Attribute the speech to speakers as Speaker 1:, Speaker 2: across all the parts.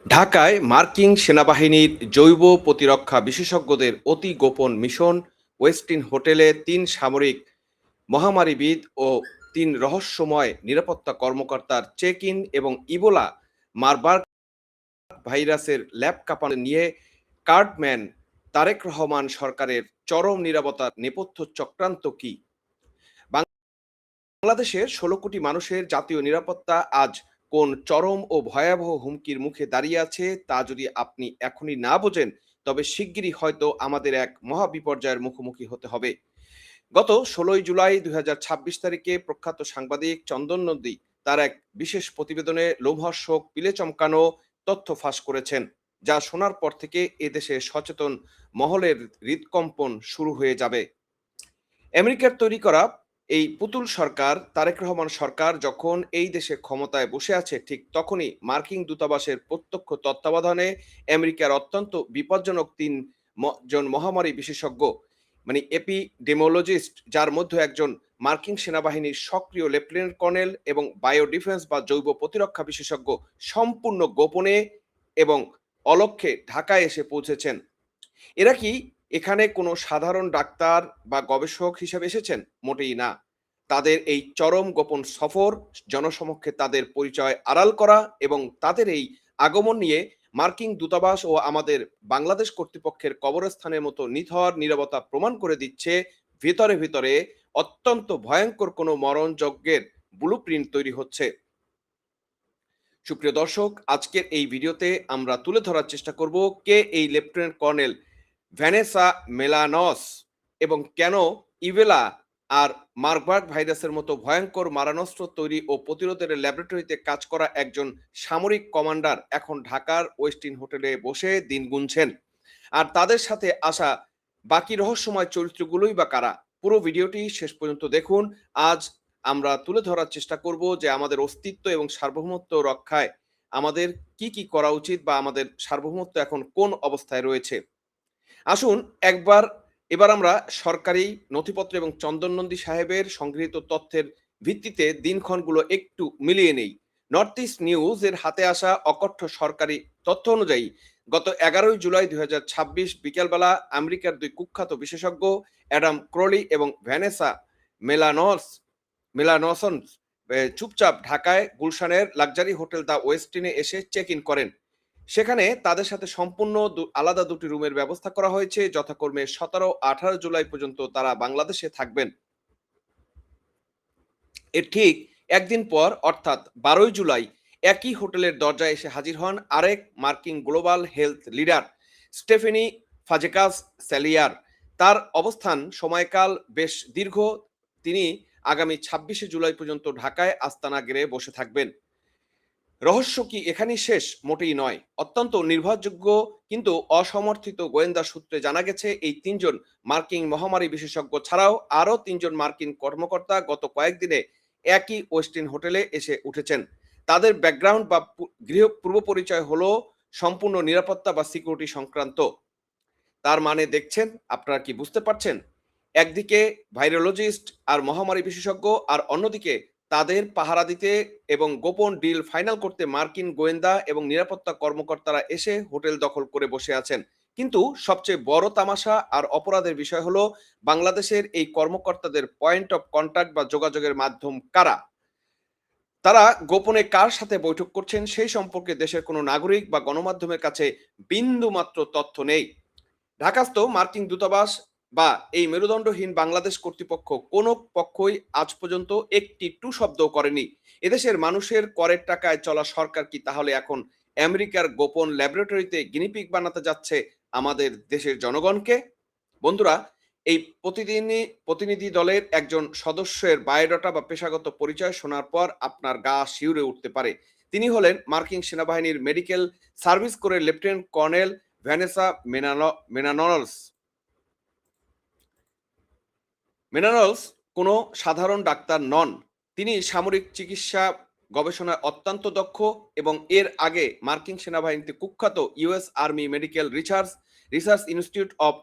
Speaker 1: ঢাকায় মার্কিন সেনাবাহিনীর জৈব প্রতিরক্ষা বিশেষজ্ঞদের অতি গোপন মিশন ওয়েস্টিন হোটেলে ৩ সামরিক মহামারীবিদ ও ৩ রহস্যময় নিরাপত্তা কর্মকর্তার চেক ইন এবং ইবোলা মারবার্গ ভাইরাসের ল্যাব কাঁপানো নিয়ে কার্ডম্যান তারেক রহমান সরকারের চরম নিরাপত্তার নেপথ্য চক্রান্ত কি? বাংলাদেশের ১৬ কোটি মানুষের জাতীয় নিরাপত্তা আজ কোন চরম ও ভয়াবহ হুমকির মুখে দাঁড়িয়ে আছে তা যদি আপনি এখনই না বোঝেন, তবে শিগগিরই হয়তো আমাদের এক মহাবিপর্যয়ের মুখোমুখি হতে হবে। গত ১৬ই জুলাই ২০২৬ তারিখে প্রখ্যাত সাংবাদিক চন্দন নন্দী তার এক বিশেষ প্রতিবেদনে লোমহর্ষক পিলে চমকানো তথ্য ফাঁস করেছেন, যা শোনার পর থেকে এদেশে সচেতন মহলের হৃদকম্পন শুরু হয়ে যাবে। আমেরিকার তৈরি করা এই পুতুল সরকার তারেক রহমান সরকার যখন এই দেশে ক্ষমতায় বসে আছে, ঠিক তখনই মার্কিন দূতাবাসের প্রত্যক্ষ তত্ত্বাবধানে আমেরিকার অত্যন্ত বিপজ্জনক জন মহামারী বিশেষজ্ঞ, মানে এপিডেমোলজিস্ট, যার মধ্যে একজন মার্কিন সেনাবাহিনীর সক্রিয় লেফটেন্যান্ট কর্নেল এবং বায়োডিফেন্স বা জৈব প্রতিরক্ষা বিশেষজ্ঞ, সম্পূর্ণ গোপনে এবং অলক্ষ্যে ঢাকায় এসে পৌঁছেছেন। এরা কি এখানে কোনো সাধারণ ডাক্তার বা গবেষক হিসেবে এসেছেন? মোটেই না। তাদের এই চরম গোপন সফর জনসমক্ষে তাদের পরিচয় আড়াল করা এবং তাদের এই আগমন নিয়ে মার্কিন দূতাবাস ও আমাদের বাংলাদেশ কর্তৃপক্ষের কবরস্থানের মতো নিথর নীরবতা প্রমাণ করে দিচ্ছে ভিতরে ভিতরে অত্যন্ত ভয়ঙ্কর কোনো মরণযজ্ঞের ব্লুপ্রিন্ট তৈরি হচ্ছে। সুপ্রিয় দর্শক, আজকের এই ভিডিওতে আমরা তুলে ধরার চেষ্টা করব কে এই লেফটেন্যান্ট কর্নেল ভ্যানেসা মেলানস এবং কেন ইভেলা আর মার্বার্গ ভাইরাসের মতো ভয়ঙ্কর মারণাস্ত্র তৈরি ও প্রতিরোধের ল্যাবরেটরিতে কাজ করা একজন সামরিক কমান্ডার এখন ঢাকার ওয়েস্টিন হোটেলে বসে দিন গুনছেন। আর তাদের সাথে আসা বাকি রহস্যময় চরিত্রগুলোই বা কারা? পুরো ভিডিওটি শেষ পর্যন্ত দেখুন। আজ আমরা তুলে ধরার চেষ্টা করব যে আমাদের অস্তিত্ব এবং সার্বভৌমত্ব রক্ষায় আমাদের কি কি করা উচিত বা আমাদের সার্বভৌমত্ব এখন কোন অবস্থায় রয়েছে। আসুন এবার আমরা সরকারি নথিপত্র এবং চন্দন নন্দী সাহেবের সংগৃহীত তথ্যের ভিত্তিতে দিনক্ষণগুলো একটু মিলিয়ে নেই। নর্থ ইস্ট নিউজ এর হাতে আসা অকথ্য সরকারি তথ্য অনুযায়ী গত ১১ই জুলাই ২০২৬ বিকেলবেলা আমেরিকার দুই কুখ্যাত বিশেষজ্ঞ অ্যাডাম ক্রলি এবং ভ্যানেসা মেলানসন চুপচাপ ঢাকায় গুলশানের লাক্সারি হোটেল দ্য ওয়েস্টিনে এসে চেক ইন করেন। সেখানে তাদের সাথে সম্পূর্ণ আলাদা দুটি রুমের ব্যবস্থা করা হয়েছে। যথাক্রমে ১৭-১৮ জুলাই পর্যন্ত তারা বাংলাদেশে থাকবেন। এর ঠিক একদিন পর অর্থাৎ ১২ই জুলাই একই হোটেলের দরজায় এসে হাজির হন আরেক মার্কিন গ্লোবাল হেলথ লিডার স্টেফেনি ফাজেকাস স্যালিয়ার। তার অবস্থান সময়কাল বেশ দীর্ঘ। তিনি আগামী ২৬শে জুলাই পর্যন্ত ঢাকায় আস্তানা গেড়ে বসে থাকবেন। রহস্য কি এখানেই শেষ? মোটেই নয়। অত্যন্ত নির্ভরযোগ্য কিন্তু অসমর্থিত গোয়েন্দা সূত্রে জানা গেছে এই ৩ জন মার্কিন মহামারী বিশেষজ্ঞ ছাড়াও আরও ৩ জন মার্কিন কর্মকর্তা গত কয়েকদিনে একই ওয়েস্টিন হোটেলে এসে উঠেছেন। তাদের ব্যাকগ্রাউন্ড বা গৃহ পূর্ব পরিচয় হলো সম্পূর্ণ নিরাপত্তা বা সিকিউরিটি সংক্রান্ত। তার মানে দেখছেন, আপনারা কি বুঝতে পারছেন? একদিকে ভাইরোলজিস্ট আর মহামারী বিশেষজ্ঞ, আর অন্যদিকে তাদের পাহারা দিতে এবং গোপন ডিল ফাইনাল করতে মার্কিন গোয়েন্দা এবং নিরাপত্তা কর্মকর্তারা এসে হোটেল দখল করে বসে আছেন। কিন্তু সবচেয়ে বড় তামাশা আর অপরাধের বিষয় হলো বাংলাদেশের এই কর্মকর্তাদের পয়েন্ট অফ কন্টাক্ট বা যোগাযোগের মাধ্যম কারা? তারা গোপনে কার সাথে বৈঠক করছেন সেই সম্পর্কে দেশের কোনো নাগরিক বা গণমাধ্যমের কাছে বিন্দুমাত্র তথ্য নেই। ঢাকাস্থ মার্কিন দূতাবাস বা এই মেরুদণ্ডহীন বাংলাদেশ কর্তৃপক্ষ কোনো পক্ষই আজ পর্যন্ত একটি টু শব্দও করেনি। এদেশের মানুষের করের টাকায় চলা সরকার কি তাহলে এখন আমেরিকার গোপন ল্যাবরেটরিতে গিনিপিগ বানাতে যাচ্ছে আমাদের দেশের জনগণকে? বন্ধুরা, এই প্রতিনিধি দলের একজন সদস্যের বায়োডাটা বা পেশাগত পরিচয় শোনার পর আপনার গা শিউরে উঠতে পারে। তিনি হলেন মার্কিন সেনাবাহিনীর মেডিকেল সার্ভিস করে লেফটেন্যান্ট কর্নেল ভ্যানেসা মেনানলস। মেনানলস কোনো সাধারণ ডাক্তার নন। তিনি সামরিক চিকিৎসা গবেষণায় অত্যন্ত দক্ষ এবং এর আগে মার্কিন সেনাবাহিনীতে কুখ্যাত US army medical research institute of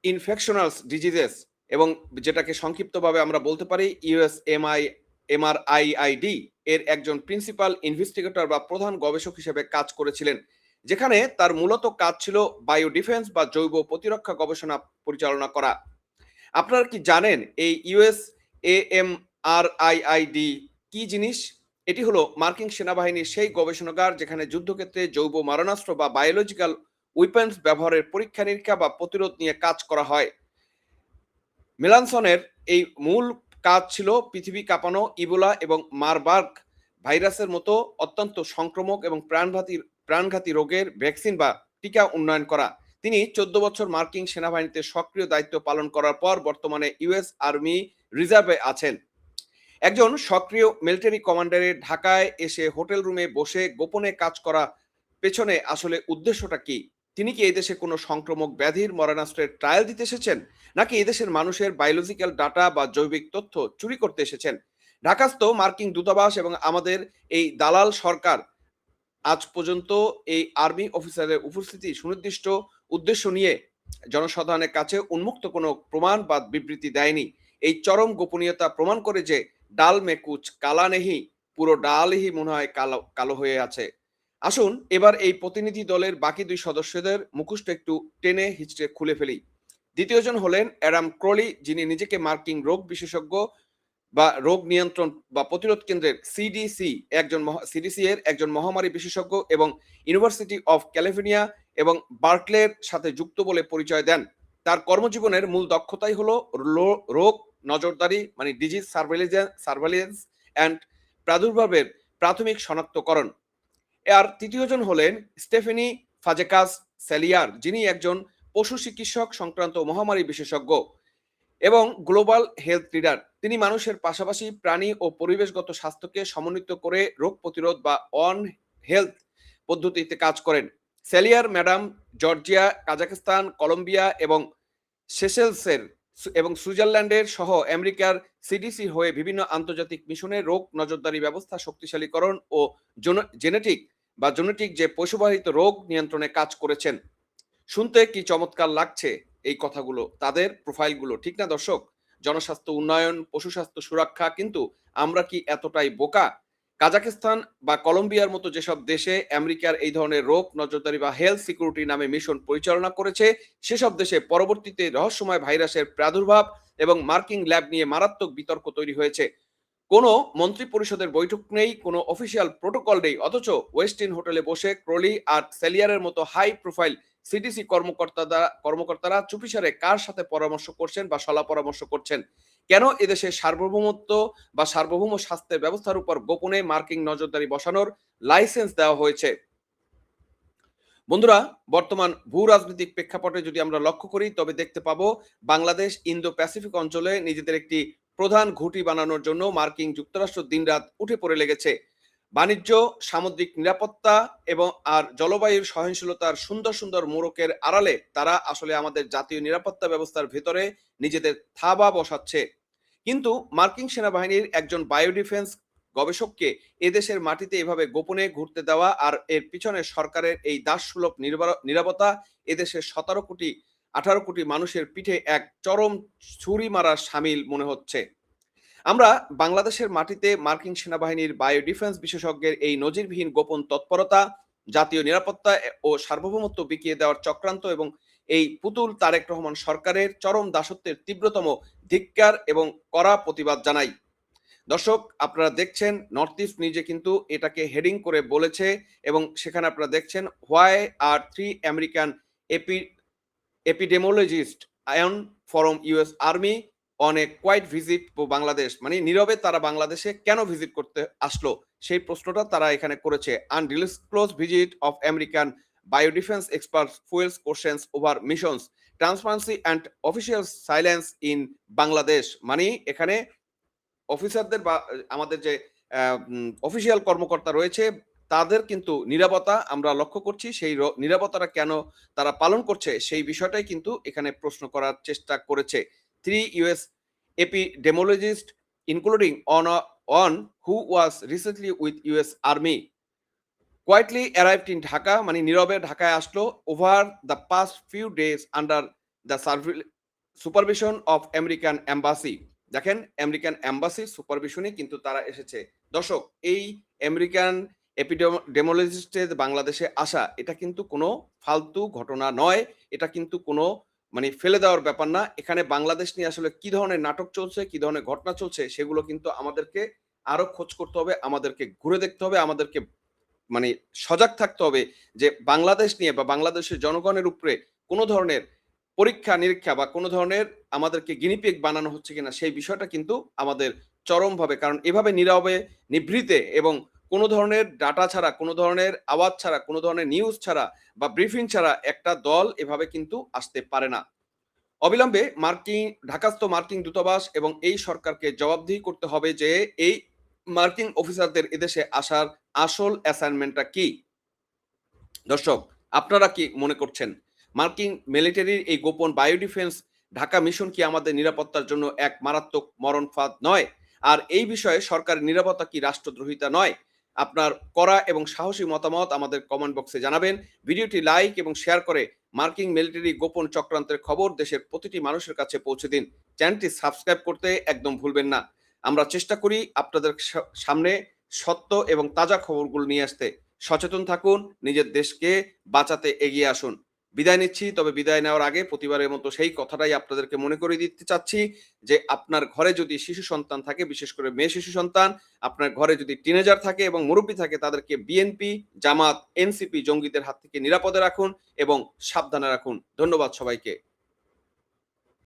Speaker 1: infectious diseases এবং যেটাকে সংক্ষিপ্তভাবে আমরা বলতে পারি ইউএসএমআই MRIID এর একজন প্রিন্সিপাল ইনভেস্টিগেটর বা প্রধান গবেষক হিসেবে কাজ করেছিলেন, যেখানে তার মূলত কাজ ছিল বায়ো ডিফেন্স বা জৈব প্রতিরক্ষা গবেষণা পরিচালনা করা। আপনারা কি জানেন এই ইউএস AMRIID কি জিনিস? এটি হলো মার্কিন সেনাবাহিনীর সেই গবেষণাগার যেখানে যুদ্ধক্ষেত্রে জৈব মারণাস্ত্র বা বায়োলজিক্যাল উইপেন্স ব্যবহারের পরীক্ষা নিরীক্ষা বা প্রতিরোধ নিয়ে কাজ করা হয়। মেলানসনের এই মূল কাজ ছিল পৃথিবী কাঁপানো ইবোলা এবং মারবার্গ ভাইরাসের মতো অত্যন্ত সংক্রামক এবং প্রাণঘাতী রোগের ভ্যাকসিন বা টিকা উন্নয়ন করা। তিনি 14 বছর মার্কিন সেনাবাহিনীতে সক্রিয় দায়িত্ব পালন করার পর বর্তমানে ইউএস আর্মি রিজার্ভে আছেন। একজন সক্রিয় মিলিটারি কমান্ডারের ঢাকায় এসে হোটেল রুমে বসে গোপনে কাজ করা পেছনে আসলে উদ্দেশ্যটা কি? তিনি কি এই দেশে কোনো সংক্রামক ব্যাধির মরণাস্ত্রের ট্রায়াল দিতে এসেছেন, নাকি এদেশের মানুষের বায়োলজিক্যাল ডাটা বা জৈবিক তথ্য চুরি করতে এসেছেন? ঢাকাস্থ মার্কিন দূতাবাস এবং আমাদের এই দালাল সরকার আজ পর্যন্ত এই আর্মি অফিসারের উপস্থিতি সুনির্দিষ্ট উদ্দেশ্য নিয়ে জনসাধারণের কাছে উন্মুক্ত কোনো প্রমাণ বা বিবৃতি দেয়নি। এই চরম গোপনীয়তা প্রমাণ করে যে ডাল মে কুচ কালা নেহি, পুরো ডালই মনে হয় কালো কালো হয়ে আছে। আসুন এবার এই প্রতিনিধি দলের বাকি দুই সদস্যদের মুখোশটা একটু টেনে হিচড়ে খুলে ফেলি। দ্বিতীয়জন হলেন অ্যাডাম ক্রলি, যিনি নিজেকে মার্কিন রোগ বিশেষজ্ঞ বা রোগ নিয়ন্ত্রণ বা প্রতিরোধ কেন্দ্রের সিডিসি এর একজন মহামারী বিশেষজ্ঞ এবং ইউনিভার্সিটি অফ ক্যালিফোর্নিয়া এবং বার্কলের সাথে যুক্ত বলে পরিচয় দেন। তার কর্মজীবনের মূল দক্ষতাই হলো রোগ নজরদারি, মানে ডিজিজ সার্ভেলিয়েন্স অ্যান্ড প্রাদুর্ভাবের প্রাথমিক শনাক্তকরণ। আর তৃতীয়জন হলেন স্টেফেনি ফাজেকাস সেলিয়ার, যিনি একজন পশু চিকিৎসক সংক্রান্ত মহামারী বিশেষজ্ঞ এবং গ্লোবাল হেলথ লিডার। তিনি মানুষের পাশাপাশি প্রাণী ও পরিবেশগত স্বাস্থ্যকে সমন্বিত করে রোগ প্রতিরোধ বা অন হেলথ পদ্ধতিতে কাজ করেন। সেলিয়ার ম্যাডাম জর্জিয়া, কাজাখস্তান, কলম্বিয়া এবং সেশেলসের এবং সুইজারল্যান্ডের সহ আমেরিকার সিডিসি হয়ে বিভিন্ন আন্তর্জাতিক মিশনে রোগ নজরদারি ব্যবস্থা শক্তিশালীকরণ ও জেনেটিক যে পশুবাহিত রোগ নিয়ন্ত্রণে কাজ করেছেন। শুনতে কি চমৎকার লাগছে এই কথাগুলো, তাদের প্রোফাইলগুলো, ঠিক না দর্শক? জনস্বাস্থ্য উন্নয়ন, পশু স্বাস্থ্য সুরক্ষা, কিন্তু আমরা কি এতটাই বোকা? কাজাখস্তান বা কলম্বিয়ার মতো যেসব দেশে আমেরিকার এই ধরনের রোগ নজরদারি বা হেলথ সিকিউরিটি নামে মিশন পরিচালনা করেছে, সেসব দেশে পরবর্তীতে রহস্যময় ভাইরাসের প্রাদুর্ভাব এবং মার্কিং ল্যাব নিয়ে মারাত্মক বিতর্ক তৈরি হয়েছে। কোনো মন্ত্রী পরিষদের বৈঠক নেই, কোনো অফিসিয়াল প্রোটোকল নেই, অথচ ওয়েস্টিন হোটেলে বসে ক্রলি আর সেলিয়ারের মতো হাই প্রোফাইল সিডিসি কর্মকর্তারা চুপিসারে কার সাথে পরামর্শ করছেন বা সলা পরামর্শ করছেন? কেন এদেশে সার্বভৌমত্ব বা সার্বভৌম স্বাস্থ্যের ব্যবস্থার উপর গোপনে মার্কিন নজরদারি বসানোর লাইসেন্স দেওয়া হয়েছে? বন্ধুরা, বর্তমান ভূ রাজনৈতিক প্রেক্ষাপটে যদি আমরা লক্ষ্য করি, তবে দেখতে পাবো বাংলাদেশ ইন্দো প্যাসিফিক অঞ্চলে নিজেদের একটি প্রধান ঘুঁটি বানানোর জন্য মার্কিন যুক্তরাষ্ট্র দিনরাত উঠে পড়ে লেগেছে। বাণিজ্য, সামুদ্রিক নিরাপত্তা এবং জলবায়ুর সহনশীলতার সুন্দর সুন্দর মোড়কের আড়ালে তারা আসলে আমাদের জাতীয় নিরাপত্তা ব্যবস্থার ভেতরে নিজেদের থাবা বসাচ্ছে। কিন্তু মার্কিন সেনাবাহিনীর একজন বায়োডিফেন্স গবেষককে এদেশের মাটিতে এভাবে গোপনে ঘুরতে দেওয়া আর এর পিছনে সরকারের এই দাসসুলভ নীরবতা এদেশের 18 কোটি মানুষের পিঠে এক চরম ছুরি মারা সামিল মনে হচ্ছে। আমরা বাংলাদেশের মাটিতে মার্কিন সেনাবাহিনীর বায়োডিফেন্স বিশেষজ্ঞের এই নজিরবিহীন গোপন তৎপরতা, জাতীয় নিরাপত্তা ও সার্বভৌমত্ব বিকিয়ে দেওয়ার চক্রান্ত এবং এই পুতুল তারেক রহমান সরকারের চরম দাসত্বের তীব্রতম ধিক্কার এবং কড়া প্রতিবাদ জানাই। দর্শক, আপনারা দেখছেন নর্থ ইস্ট নিজে কিন্তু এটাকে হেডিং করে বলেছে এবং সেখানে আপনারা দেখছেন why are 3 American epidemiologist ion from US Army on a quiet visit to Bangladesh, মানে নীরবে তারা বাংলাদেশে কেন ভিজিট করতে আসলো সেই প্রশ্নটা তারা এখানে করেছে। Undisclosed visit of American biodefence experts fuels questions over missions transparency and official silence in Bangladesh, মানে এখানে অফিসারদের বা আমাদের যে অফিসিয়াল কর্মকর্তা রয়েছে তাদের কিন্তু নিরাপত্তা আমরা লক্ষ্য করছি, সেই নিরাপত্তাটা কেন তারা পালন করছে সেই বিষয়টাই কিন্তু এখানে প্রশ্ন করার চেষ্টা করেছে। 3 US epidemiologists including one who was recently with US Army quietly arrived in Dhaka, মানে নীরবে ঢাকায় আসলো over the past few days under the supervision of American embassy. দেখেন আমেরিকান এম্বাসি সুপারভিশনে কিন্তু তারা এসেছে। দর্শক, এই আমেরিকান এপিডেমোলজিস্টের বাংলাদেশে আসা এটা কিন্তু কোনো ফালতু ঘটনা নয়। এটা কিন্তু কোনো মানে ফেলে দেওয়ার ব্যাপার না। এখানে বাংলাদেশ নিয়ে আসলে কি ধরনের নাটক চলছে, কি ধরনের ঘটনা চলছে সেগুলো কিন্তু আমাদেরকে আরো খোঁজ করতে হবে, আমাদেরকে ঘুরে দেখতে হবে, আমাদেরকে মানে সজাগ থাকতে হবে যে বাংলাদেশ নিয়ে বা বাংলাদেশের জনগণের উপরে কোন ধরনের পরীক্ষা-নিরীক্ষা বা কোন ধরনের আমাদেরকে গিনিপিগ বানানো হচ্ছে কিনা সেই বিষয়টা কিন্তু আমাদের চরমভাবে, কারণ এভাবে নীরবে নিভৃতে এবং কোন ধরনের ডাটা ছাড়া, কোন ধরনের আওয়াজ ছাড়া, কোন ধরনের নিউজ ছাড়া বা ব্রিফিং ছাড়া একটা দল এভাবে কিন্তু আসতে পারে না। অবিলম্বে ঢাকাস্থ মার্কিন দূতাবাস এবং এই সরকারকে জবাবদিহি করতে হবে যে এই মার্কিন অফিসারদের এদেশে আসার আসল অ্যাসাইনমেন্টটা কি? দর্শক, আপনারা কি মনে করছেন? মার্কিন মিলিটারির এই গোপন বায়ো ডিফেন্স ঢাকা মিশন কি আমাদের নিরাপত্তার জন্য এক মারাত্মক মরণ ফাঁদ নয়? আর এই বিষয়ে সরকারের নিরাপত্তা কি রাষ্ট্রদ্রোহিতা নয়? আপনার কড়া এবং সাহসী মতামত আমাদের কমেন্ট বক্সে জানাবেন। ভিডিওটি লাইক এবং শেয়ার করে মার্কিন মিলিটারি গোপন চক্রান্তের খবর দেশের প্রতিটি মানুষের কাছে পৌঁছে দিন। চ্যানেলটি সাবস্ক্রাইব করতে একদম ভুলবেন না। আমরা চেষ্টা করি আপনাদের সামনে সত্য এবং তাজা খবরগুলো নিয়ে আসতে। সচেতন থাকুন, নিজের দেশকে বাঁচাতে এগিয়ে আসুন। বিদায় নিচ্ছি, তবে বিদায় নেওয়ার আগে প্রতিবারের মতো সেই কথাটাই আপনাদেরকে মনে করিয়ে দিতে চাচ্ছি যে আপনার ঘরে যদি শিশু সন্তান থাকে, বিশেষ করে মেয়ে শিশু সন্তান, আপনার ঘরে যদি টিনেজার থাকে এবং মুরব্বি থাকে তাদেরকে বিএনপি, জামাত, এনসিপি জঙ্গিদের হাত থেকে নিরাপদে রাখুন এবং সাবধানে রাখুন। ধন্যবাদ সবাইকে।